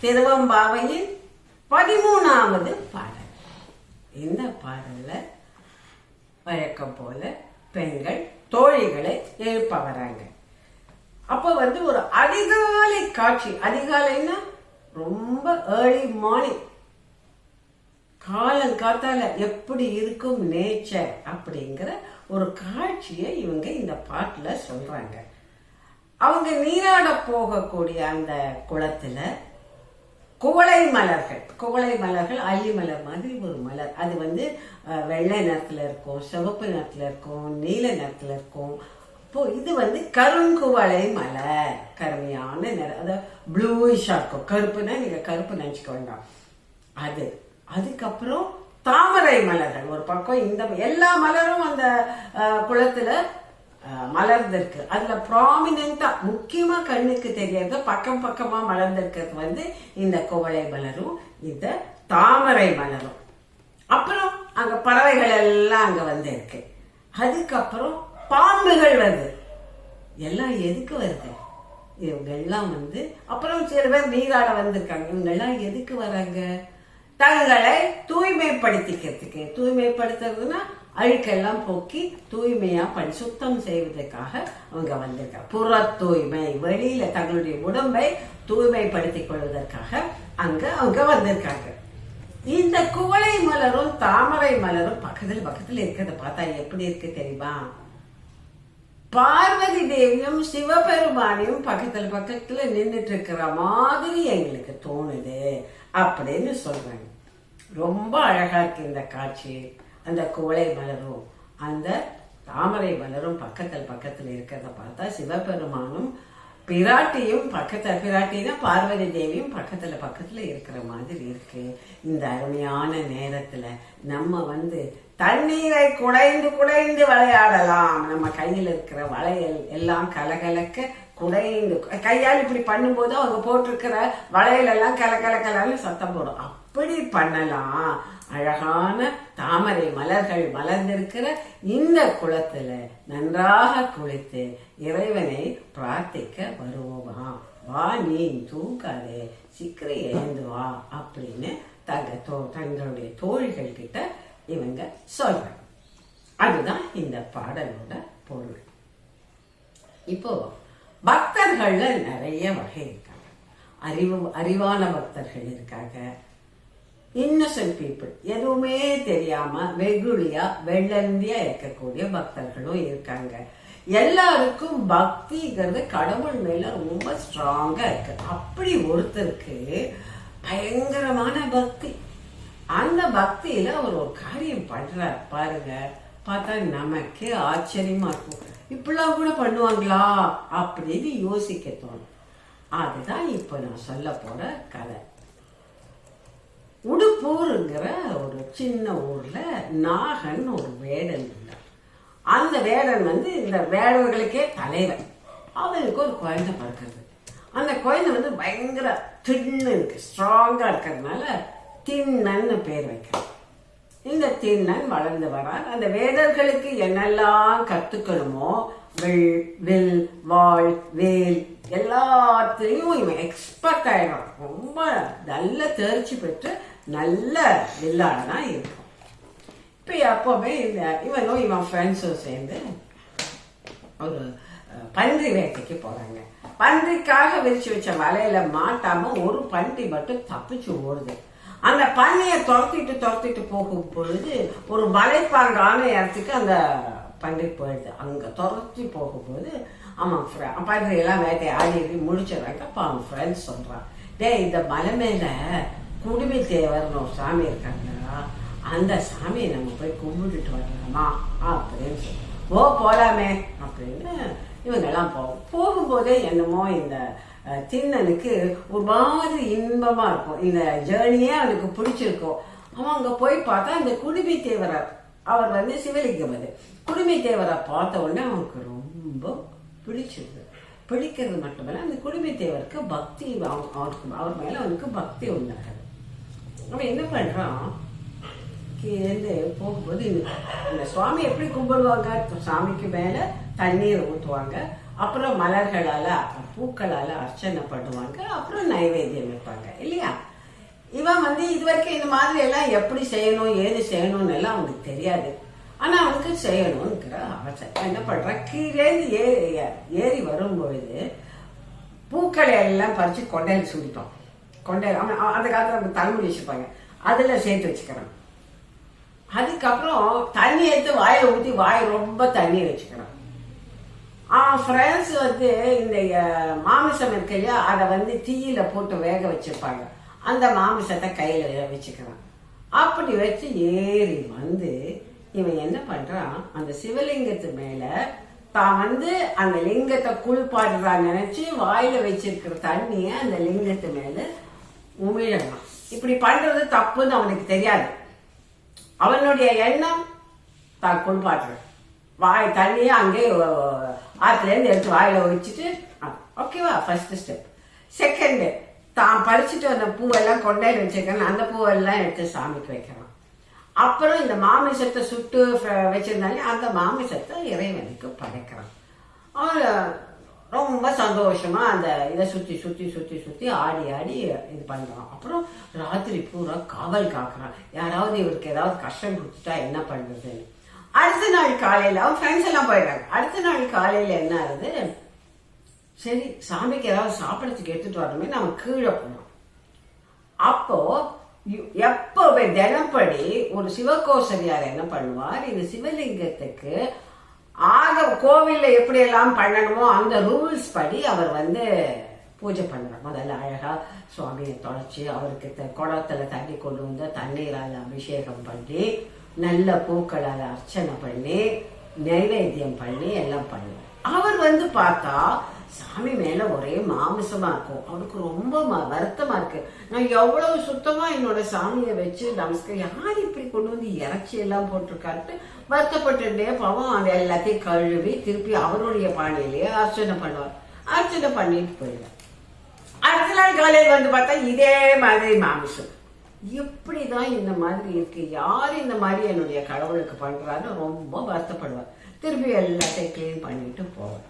திருவம்பாவையின் 13வது பாடல். இந்த பாடல்ல வழக்கம் போல பெண்கள் தோழிகளை எழுப்ப வராங்க. அப்ப ஒரு அதிகாலை காட்சி. அதிகாலைன்னா ரொம்ப ஏர்லி மார்னிங், காலங்காத்தால எப்படி இருக்கும் நேச்சர் அப்படிங்கிற ஒரு காட்சியை இவங்க இந்த பாட்டுல சொல்றாங்க. அவங்க நீராட போகக்கூடிய அந்த குளத்துல குவளை மலர்கள் அல்லி மலர் மாதிரி ஒரு மலர். அது வெள்ளை நிறத்துல இருக்கும், சிவப்பு நிறத்துல இருக்கும், நீல நிறத்துல இருக்கும். இப்போ இது கருங்குவளை மலர், கருமையான நிறம், அதாவது ப்ளூயிஷா இருக்கும். கருப்புன்னா நீங்க கருப்பு நினைச்சுக்க வேண்டாம். அதுக்கப்புறம் தாமரை மலர்கள் ஒரு பக்கம். இந்த எல்லா மலரும் அந்த குளத்துல மலர்ந்திருக்கு. அதுல ப்ராமினென்டா முக்கியமா கண்ணுக்கு தெரியறது பக்கம் பக்கமா மலர்ந்திருக்கிறது இந்த குவளை மலரும் இந்த தாமரை மலரும். அப்புறம் அங்க பறவைகள் எல்லாம் அங்க இருக்கு. அதுக்கப்புறம் பாம்புகள் வருது. எல்லாம் எதுக்கு வருது? இவங்க எல்லாம் அப்புறம் சில பேர் நீராட வந்திருக்காங்க. இவங்க எல்லாம் எதுக்கு வராங்க? தங்களை தூய்மைப்படுத்திக்கிறதுக்கு. தூய்மைப்படுத்துறதுன்னா அழுக்கெல்லாம் போக்கி தூய்மையா சுத்தம் செய்வதற்காக அவங்க வந்திருக்காங்க. புற தூய்மை, வெளியில தங்களுடைய உடம்பை தூய்மைப்படுத்திக் கொள்வதற்காக அவங்க வந்திருக்காங்க. இந்த குவளை மலரும் தாமரை மலரும் பக்கத்துல இருக்கிறத பார்த்தா எப்படி இருக்கு தெரியுமா? பார்வதி தேவியும் சிவபெருமானையும் பக்கத்துல நின்றுட்டு இருக்கிற மாதிரி எங்களுக்கு தோணுது அப்படின்னு சொல்றாங்க. ரொம்ப அழகா இருக்கு இந்த காட்சி. அந்த குவளை மலரும் அந்த தாமரை மலரும் பக்கத்துல இருக்கிறத பார்த்தா சிவபெருமானும் பிராட்டியும் பிராட்டினா பார்வதி தேவியும் பக்கத்துல இருக்கிற மாதிரி இருக்கு. இந்த அருமையான நேரத்துல நம்ம தண்ணீரை குடைந்து விளையாடலாம். நம்ம கையில் இருக்கிற வளையல் எல்லாம் கலகலக்க குடைந்து கையால் இப்படி பண்ணும்போது அவங்க போட்டிருக்கிற வளையல் எல்லாம் கலகலன்னு சத்தம் போடும். அப்படி பண்ணலாம். அழகான தாமரை மலர்கள் மலர்ந்திருக்கிற இந்த குளத்துல நன்றாக குளித்து இறைவனை பிரார்த்திக்க வருவோமா? வா, நீ தூங்காதே, சீக்கிரம் எழுந்து வா அப்படின்னு தங்களுடைய தோழிகள் கிட்ட இவங்க சொல்றாங்க. அதுதான் இந்த பாடலோட பொருள். இப்போ பக்தர்கள்ல நிறைய வகை இருக்காங்க. அறிவான பக்தர்கள் இருக்காங்க. இன்னசென்ட் பீப்புள், எதுவுமே தெரியாம வெகுளியா வெள்ளந்தியா இருக்கக்கூடிய பக்தர்களும் இருக்காங்க. எல்லாருக்கும் பக்திங்கிறது கடவுள் மேல ரொம்ப ஸ்ட்ராங்கா இருக்கு. அப்படி ஒருத்தருக்கு பயங்கரமான பக்தி. அந்த பக்தியில அவர் ஒரு காரியம் பண்றார் பாருங்க. பார்த்தா நமக்கே ஆச்சரியமா இருக்கும். இப்படிலாம் கூட பண்ணுவாங்களா அப்படின்னு யோசிக்க தோணும். அதுதான் இப்ப நான் சொல்ல போற கதை. உடுப்பூருங்கிற ஒரு சின்ன ஊர்ல நாகன் ஒரு வேடன் இருந்தார். அந்த வேடன் இந்த வேடர்களுக்கே தலைவன். அவனுக்கு ஒரு குழந்தை பிறக்கிறது. அந்த குழந்தை பயங்கர தின்னு இருக்கு, ஸ்ட்ராங்கா இருக்கிறதுனால திண்ணன்னு பேர் வைக்கிறார். இந்த திண்ணன் வளர்ந்து வரார். அந்த வேடர்களுக்கு என்னெல்லாம் கத்துக்கணுமோ, வில், வாள், வேல் எல்லாத்திலையும் இவன் எக்ஸ்பர்ட் ஆயிடும். ரொம்ப நல்ல தேர்ச்சி பெற்று நல்ல வில்லாடனா இருக்கும். இப்ப எப்பவுமே இவனும் இவன் ஃப்ரெண்ட்ஸும் சேர்ந்து ஒரு பன்றி வேட்டைக்கு போறாங்க. பன்றிக்காக விரிச்சு வச்ச வலையில மாட்டாம ஒரு பன்றி மட்டும் தப்பிச்சு ஓடுது. அந்த பன்னியை துரத்திட்டு போகும் பொழுது ஒரு மலைப்பாங்கான இடத்துக்கு அந்த பன்றி போயிடுது. அங்க துரத்தி போகும்போது அவன் பன்றி எல்லாம் வேட்டை ஆடி முடிச்சிடறாங்க. அப்ப அவன் ஃப்ரெண்ட்ஸ் சொல்றான், இந்த மலை மேல குடுமி தேவர்னு ஒரு சாமி இருக்காங்களா, அந்த சாமியை நம்ம போய் கும்பிட்டுட்டு வரலாமா அப்படின்னு சொல்லி போலாமே அப்படின்னு இவங்கெல்லாம் போகும்போதே என்னமோ இந்த திண்ணனுக்கு ஒரு மாதிரி இன்பமா இருக்கும். இந்த ஜேர்னியே அவனுக்கு பிடிச்சிருக்கும். அவன் அங்க போய் பார்த்தா இந்த குடுமி தேவரார், அவர் சிவலிங்கம். குடுமி தேவரை பார்த்த உடனே அவனுக்கு ரொம்ப பிடிச்சிருக்கு. பிடிக்கிறது மட்டுமல்ல, அந்த குடுமி தேவருக்கு பக்தி, அவர் மேல அவனுக்கு பக்தி உண்டாகுது. அவன் என்ன பண்றான், போகும்போது இந்த சுவாமி எப்படி கும்பிடுவாங்க, சாமிக்கு மேல தண்ணீர் ஊற்றுவாங்க. அப்புறம் மலர்களால பூக்களால அர்ச்சனை பண்ணுவாங்க, அப்புறம் நைவேத்தியம் வைப்பாங்க இல்லையா. இவன் வந்து இது வரைக்கும் இந்த மாதிரி எல்லாம் எப்படி செய்யணும் ஏது செய்யணும்னு எல்லாம் அவனுக்கு தெரியாது. ஆனா அவனுக்கு செய்யணும்ங்கிற ஆசை. என்ன பண்றான், கீழே ஏறி வரும்பொழுது பூக்களை எல்லாம் பறிச்சு கொண்டையில் சுடிட்டோம். கொண்டையில் அவன் அந்த காலத்துல தலைமுடி வச்சிருப்பாங்க, அதுல சேர்த்து வச்சுக்கிறான். அதுக்கப்புறம் தண்ணி எடுத்து வாயில ஊற்றி வாய் ரொம்ப தண்ணி வச்சுக்கிறான். ஃப்ரெண்ட்ஸ் வந்து இந்த மாமிசம் இருக்கு இல்லையா, அதை வந்து தீயில போட்டு வேக வச்சிருப்பாங்க. அந்த மாமிசத்தை கையில வச்சுக்கிறான். அப்படி வச்சு ஏறி வந்து இவன் என்ன பண்றான், அந்த சிவலிங்கத்து மேல தான் வந்து அந்த லிங்கத்தை குளிப்பாடுறான் நினைச்சு வாயில வச்சிருக்கிற தண்ணிய அந்த லிங்கத்து மேல உமிழலாம். இப்படி பண்றது தப்புன்னு அவனுக்கு தெரியாது. அவனுடைய எண்ணம் தான் குளிப்பாடுற வாய் தண்ணியை அங்கே ஆத்துல இருந்து எடுத்து வாயில வச்சுட்டு, ஓகேவா, ஃபர்ஸ்ட் ஸ்டெப். செகண்ட், தான் பறிச்சுட்டு அந்த பூவெல்லாம் கொண்டையில வச்சிருக்காங்க, அந்த பூவெல்லாம் எடுத்து சாமிக்கு வைக்கிறான். அப்புறம் இந்த மாமிசத்தை சுட்டு வச்சிருந்தாலே அந்த மாமிசத்தை இறைவனுக்கு படைக்கிறான். அவன் ரொம்ப சந்தோஷமா அந்த இதை சுத்தி சுத்தி சுத்தி சுத்தி ஆடி ஆடி இது பண்றான். அப்புறம் ராத்திரி பூரா காவல் காக்குறான், யாராவது இவருக்கு ஏதாவது கஷ்டம் கொடுத்துட்டா என்ன பண்றதுன்னு. அடுத்த நாள் காலையில அவன் ஃப்ரெண்ட்ஸ் எல்லாம் போயிடுறாங்க. அடுத்த நாள் காலையில என்ன ஆகுது, சரி சாமிக்கு ஏதாவது சாப்பிடறதுக்கு எடுத்துட்டு வரணுமே, நம்ம கீழே போனோம். அப்போ எப்பவே தினப்படி ஒரு சிவகோசரியார் என்ன பண்ணுவார், இந்த சிவலிங்கத்துக்கு கோவில்ல எப்படி எல்லாம் பண்ணணுமோ அந்த ரூல்ஸ் படி அவர் வந்து பூஜை பண்ணுறார். முதல்ல அழகா சுவாமியை தொலைச்சி அவருக்கு குடத்துல தண்ணி கொண்டு வந்து தண்ணீரால் அபிஷேகம் பண்ணி நல்ல பூக்களால் அர்ச்சனை பண்ணி நைவேத்தியம் பண்ணி எல்லாம் பண்ணுவார். அவர் வந்து பார்த்தா சாமி மேல ஒரே மாமிசமா இருக்கும். அவனுக்கு ரொம்ப வருத்தமா இருக்கு. நான் எவ்வளவு சுத்தமா என்னோட சாமியை வச்சு நமஸ்காரம், யார் இப்படி கொண்டு வந்து இறைச்சி எல்லாம் போட்டிருக்காருட்டு வருத்தப்பட்டுட்டே பாவம் அந்த எல்லாத்தையும் கழுவி திருப்பி அவருடைய பானையிலேயே அர்ச்சனை பண்ணுவார். அர்ச்சனை பண்ணிட்டு போயிடுவார். அடுத்த நாள் காலையில் வந்து பார்த்தா இதே மாதிரி மாமிசம். எப்படிதான் இந்த மாதிரி இருக்கு, யாரு இந்த மாதிரி என்னுடைய கடவுளுக்கு பண்றாருன்னு ரொம்ப வருத்தப்படுவார். திருப்பி எல்லாத்தையும் கிளீன் பண்ணிட்டு போவார்.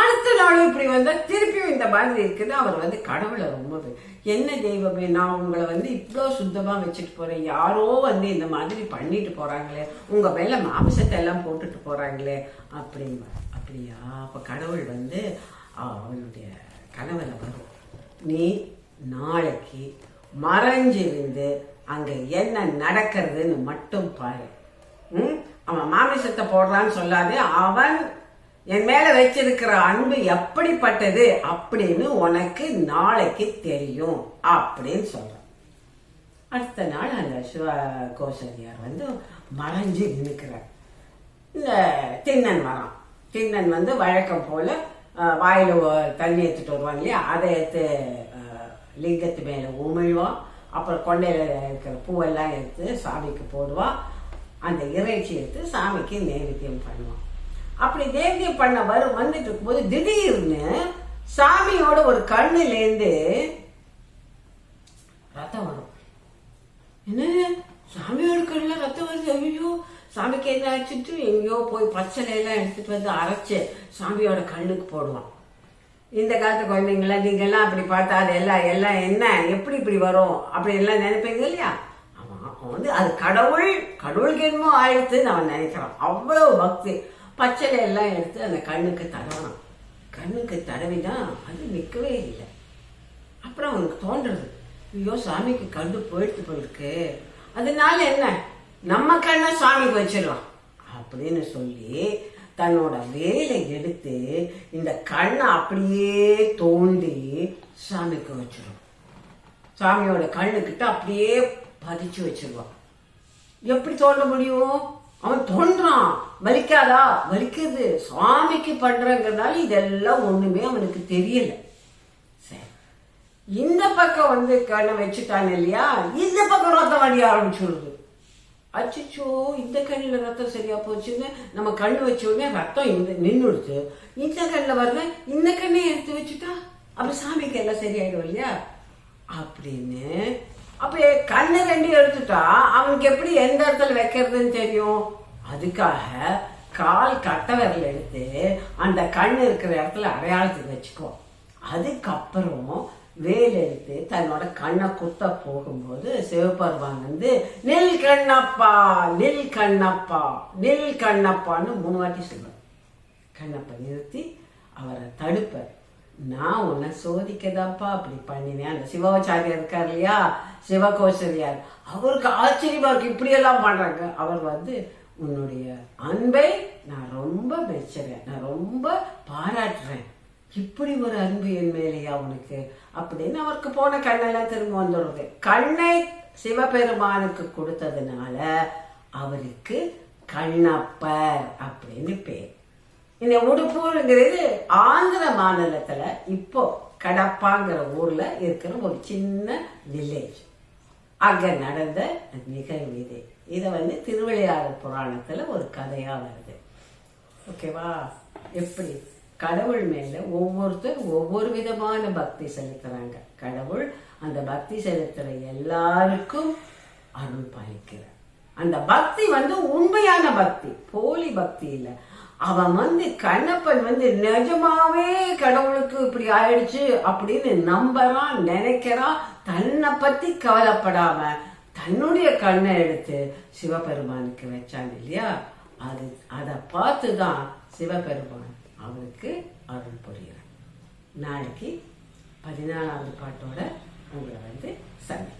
அடுத்த நாள் இப்படி வந்தா திருப்பியும் இந்த மாதிரி இருக்குது. அவர் வந்து கடவுளை ரொம்ப என்ன தெய்வமே, நான் உங்களை வந்து இவ்வளோ சுத்தமா வச்சுட்டு போறேன், யாரோ வந்து இந்த மாதிரி பண்ணிட்டு போறாங்களே, உங்க மேல மாமிசத்தை எல்லாம் போட்டுட்டு போறாங்களே அப்படிங்க. அப்படியா? அப்ப கடவுள் வந்து அவனுடைய கனவுல வரும், நீ நாளைக்கு மறைஞ்சிருந்து அங்க என்ன நடக்கிறதுன்னு மட்டும் பாரு. அவன் மாமிசத்தை போடுறான்னு சொல்லாதே, அவன் என் மேல வச்சிருக்கிற அன்பு எப்படிப்பட்டது அப்படின்னு உனக்கு நாளைக்கு தெரியும் அப்படின்னு சொல்றான். அடுத்த நாள் அந்த சிவகோசரியார் வந்து மறைஞ்சு நிற்கிறார். இந்த திண்ணன் வரான். திண்ணன் வந்து வழக்கம் போல வாயில தண்ணி எடுத்துட்டு வருவாங்க இல்லையா, அதை எடுத்து லிங்கத்து மேல உமிழ்வான். அப்புறம் கொண்டையில இருக்கிற பூவெல்லாம் எடுத்து சாமிக்கு போடுவான். அந்த இறைச்சி எடுத்து சாமிக்கு நைவேத்தியம் பண்ணுவான். அப்படி நைவேத்தியம் பண்ண வந்துட்டு இருக்கும்போது திடீர்னு சாமியோட ஒரு கண்ணுலேருந்து ரத்தம் வரும். என்ன, சாமியோட கண்ணுல ரத்தம் வருது, ஐயோ சாமிக்கு என்ன ஆச்சுட்டு எங்கேயோ போய் பச்சளையெல்லாம் எடுத்துட்டு வந்து அரைச்சு சாமியோட கண்ணுக்கு போடுவான். இந்த காலத்து குழந்தைங்களா நீங்க எல்லாம் அப்படி பார்த்தா அது எல்லாம் என்ன எப்படி இப்படி வரும் அப்படி எல்லாம் நினைப்பீங்க இல்லையா. அவன் வந்து அது கடவுளுக்கு என்னமோ ஆயிடுத்துன்னு அவன் நினைக்கிறான். அவ்வளவு பக்தி. பச்சளை எல்லாம் எடுத்து அந்த கண்ணுக்கு தடவான். கண்ணுக்கு தடவிதான் அது நிற்கவே இல்லை. அப்புறம் அவனுக்கு தோன்றது, ஐயோ சாமிக்கு கண்ணு போயிருக்கு, அதனால என்ன நம்ம கண்ணை சாமிக்கு வச்சிடலாம் அப்படின்னு சொல்லி தன்னோட வேலை எடுத்து இந்த கண்ணை அப்படியே தோண்டி சாமிக்கு வச்சிடும். சாமியோட கண்ணுக்கிட்ட அப்படியே பதிச்சு வச்சிருவான். எப்படி தோண்ட முடியும்? அவன் தோன்றான். வலிக்காதா? வலிக்குது. சுவாமிக்கு பண்றங்கிறதுனால இதெல்லாம் ஒண்ணுமே அவனுக்கு தெரியல. சரி, இந்த பக்கம் வந்து கண்ணை வச்சுட்டான் இல்லையா, இந்த பக்கம் ரத்தம் வடிய ஆரம்பிச்சுடுது. அச்சோ, இந்த கண்ணில ரத்தம் சரியா போச்சுன்னு நம்ம கண்ணு வச்ச உடனே ரத்தம் நின்றுடுச்சு. இந்த கண்ணில் வரல, இந்த கண்ணை எடுத்து வச்சுட்டா அப்ப சாமிக்கு எல்லாம் சரியாயிடும் இல்லையா அப்படின்னு. அப்ப கண்ணை ரெண்டு எடுத்துட்டா அவனுக்கு எப்படி எந்த இடத்துல வைக்கிறதுன்னு தெரியும். அதுக்காக கால் கட்டை விரல் எடுத்து அந்த கண் இருக்கிற இடத்துல அடையாளத்துக்கு வச்சுக்குவோம். அதுக்கப்புறம் வேல் எடுத்து தன்னோட கண்ணை குத்த போகும்போது சிவபெருமான் வந்து நில் கண்ணப்பா, நில் கண்ணப்பா, நில் கண்ணப்பான்னு 3 வாட்டி சொல்லுவார். கண்ணப்ப நிறுத்தி அவரை தடுப்பார். நான் உன்னை சோதிக்கதாப்பா அப்படி பண்ணினேன். அந்த சிவாச்சாரியார் இருக்கார் இல்லையா, சிவகோசரியார், அவருக்கு ஆச்சரியமா இருக்கு இப்படியெல்லாம் பண்றாங்க. அவர் வந்து உன்னுடைய அன்பை நான் ரொம்ப மெச்சுறேன், நான் ரொம்ப பாராட்டுறேன், இப்படி ஒரு அன்பு என் மேலேயா உனக்கு அப்படின்னு அவருக்கு போன கண்ணெல்லாம் திரும்ப வந்துடுறது. கண்ணை சிவபெருமானுக்கு கொடுத்ததுனால அவருக்கு கண்ணப்பர் அப்படின்னு பேர். இந்த உடுப்பூருங்கிறது ஆந்திர மாநிலத்துல இப்போ கடப்பாங்கிற ஊர்ல இருக்கிற ஒரு சின்ன வில்லேஜ். அங்க நடந்த நிகழ்வு இது. இதை வந்து திருவிளையாடல் புராணத்துல ஒரு கதையா வருது. ஓகேவா? எப்படி கடவுள் மேல ஒவ்வொருத்தர் ஒவ்வொரு விதமான பக்தி செலுத்துறாங்க. கடவுள் அந்த பக்தி செலுத்துற எல்லாருக்கும் அருள் பாலிக்கிறார். அந்த பக்தி வந்து உண்மையான பக்தி, போலி பக்தி இல்லை. அவன் வந்து கண்ணப்பன் வந்து நிஜமாவே கடவுளுக்கு இப்படி ஆயிடுச்சு அப்படின்னு நம்பறான், நினைக்கிறான். தன்னை பத்தி கவலைப்படாம தன்னுடைய கண்ணை எடுத்து சிவபெருமானுக்கு வச்சான் இல்லையா, அதை பார்த்துதான் சிவபெருமான் அவனுக்கு அருள் புரிகிறான். நாளைக்கு 14வது பாட்டோட உங்களை வந்து சந்திக்கிறேன்.